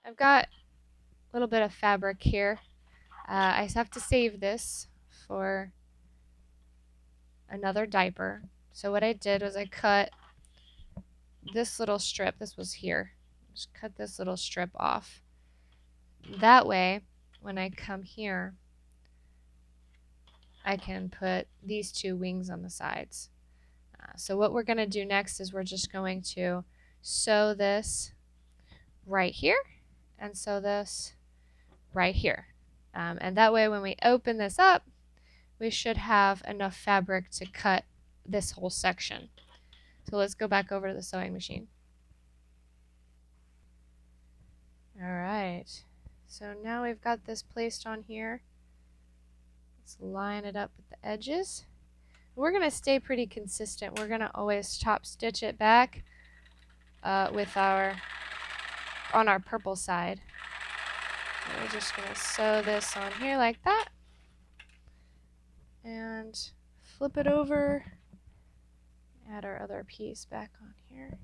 I've got a little bit of fabric here. I just have to save this for another diaper. So what I did was I cut this little strip. This was here. Just cut this little strip off. That way, when I come here, I can put these two wings on the sides. So what we're going to do next is we're just going to sew this right here and sew this right here. And that way when we open this up, we should have enough fabric to cut this whole section. So let's go back over to the sewing machine. All right, so now we've got this placed on here. Let's line it up with the edges. We're going to stay pretty consistent. We're going to always top stitch it back with on our purple side. And we're just going to sew this on here like that and flip it over. Add our other piece back on here.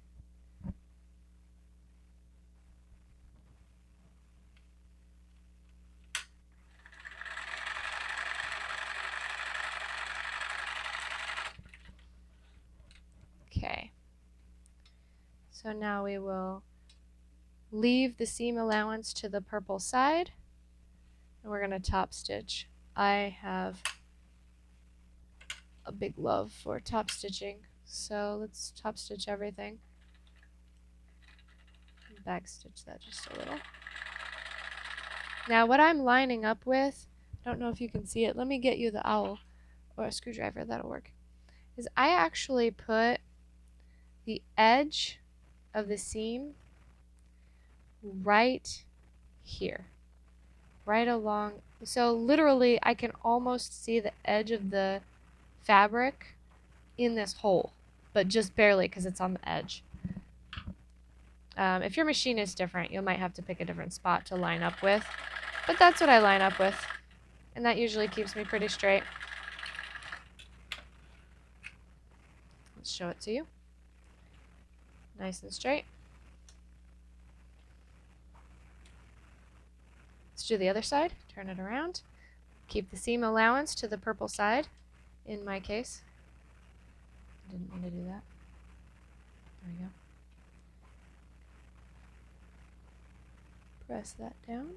Okay, so now we will leave the seam allowance to the purple side and we're going to top stitch. I have a big love for top stitching, so let's top stitch everything. Back stitch that just a little. Now what I'm lining up with, I don't know if you can see it, let me get you the owl or a screwdriver, that'll work, is I actually put the edge of the seam right here, right along. So literally I can almost see the edge of the fabric in this hole, but just barely because it's on the edge. If your machine is different, you might have to pick a different spot to line up with, but that's what I line up with, and that usually keeps me pretty straight. Let's show it to you. Nice and straight. Let's do the other side. Turn it around. Keep the seam allowance to the purple side, in my case. I didn't mean to do that. There we go. Press that down.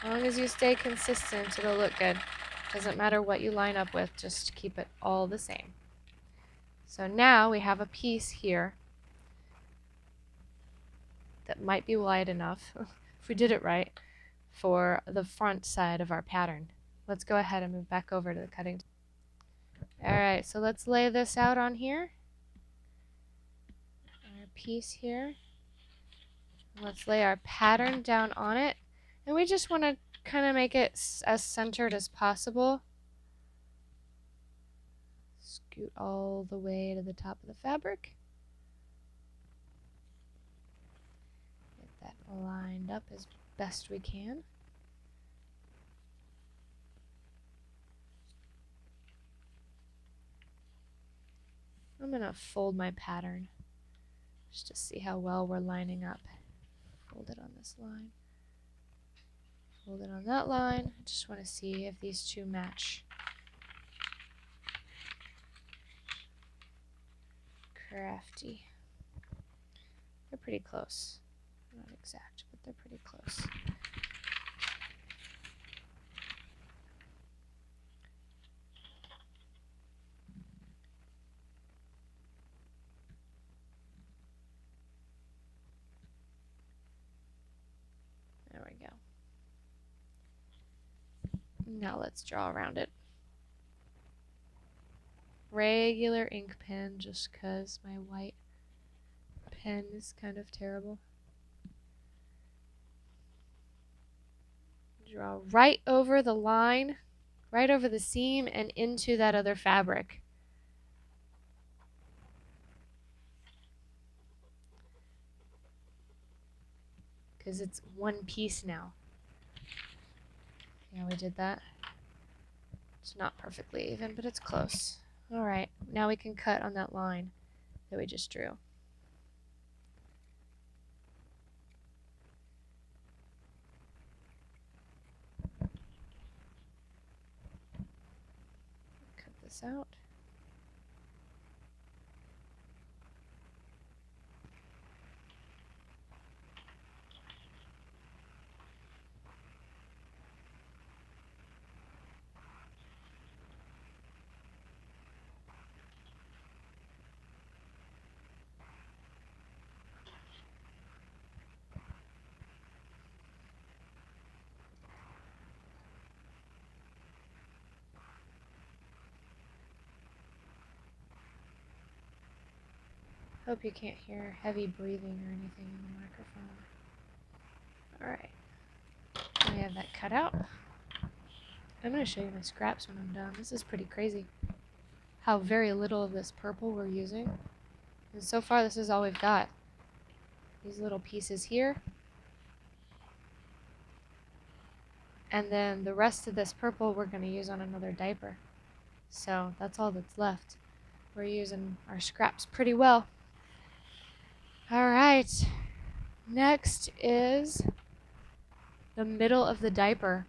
As long as you stay consistent, it'll look good. Doesn't matter what you line up with, just keep it all the same. So now we have a piece here that might be wide enough, if we did it right, for the front side of our pattern. Let's go ahead and move back over to the cutting. Alright, so let's lay this out on here. Our piece here. Let's lay our pattern down on it. And we just want to kind of make it as centered as possible. Scoot all the way to the top of the fabric. Get that lined up as best we can. I'm going to fold my pattern just to see how well we're lining up. Fold it on this line. Fold it on that line. I just want to see if these two match. Crafty. They're pretty close. Not exact, but they're pretty close. There we go. Now let's draw around it. Regular ink pen, just because my white pen is kind of terrible. Draw right over the line, right over the seam, and into that other fabric. Because it's one piece now. Yeah, we did that. It's not perfectly even, but it's close. Alright, now we can cut on that line. that we just drew. Cut this out. Hope you can't hear heavy breathing or anything in the microphone. Alright, I have that cut out. I'm going to show you my scraps when I'm done. This is pretty crazy how very little of this purple we're using. And so far this is all we've got. These little pieces here. And then the rest of this purple we're going to use on another diaper. So that's all that's left. We're using our scraps pretty well. Alright, next is the middle of the diaper.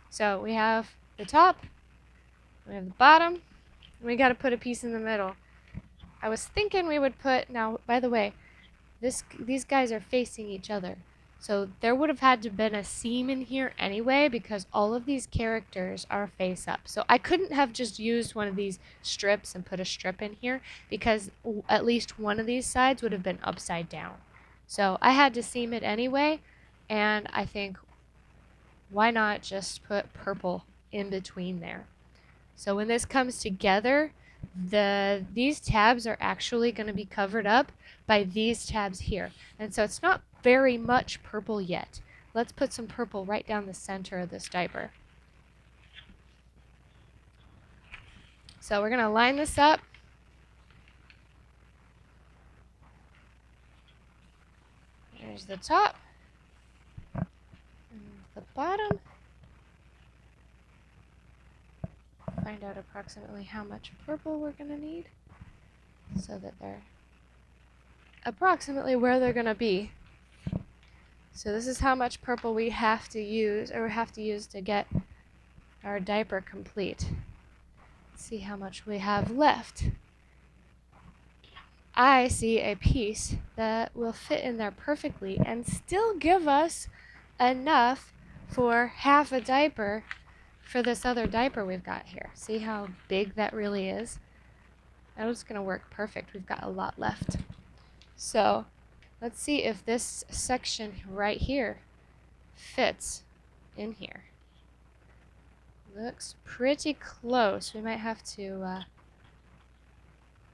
So we have the top, we have the bottom, and we got to put a piece in the middle. I was thinking we would put, now by the way, these guys are facing each other. So there would have had to have been a seam in here anyway because all of these characters are face up. So I couldn't have just used one of these strips and put a strip in here because at least one of these sides would have been upside down. So I had to seam it anyway, and I think why not just put purple in between there? So when this comes together, these tabs are actually going to be covered up by these tabs here. And so it's not very much purple yet. Let's put some purple right down the center of this diaper. So we're going to line this up. There's the top and the bottom. Find out approximately how much purple we're going to need so that they're approximately where they're going to be. So this is how much purple we have to use to get our diaper complete. Let's see how much we have left. I see a piece that will fit in there perfectly and still give us enough for half a diaper for this other diaper we've got here. See how big that really is? That was going to work perfect. We've got a lot left. So let's see if this section right here fits in here. Looks pretty close. We might have to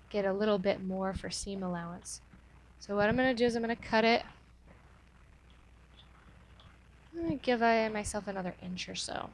get a little bit more for seam allowance. So what I'm going to do is I'm going to cut it. I'm going to give myself another inch or so.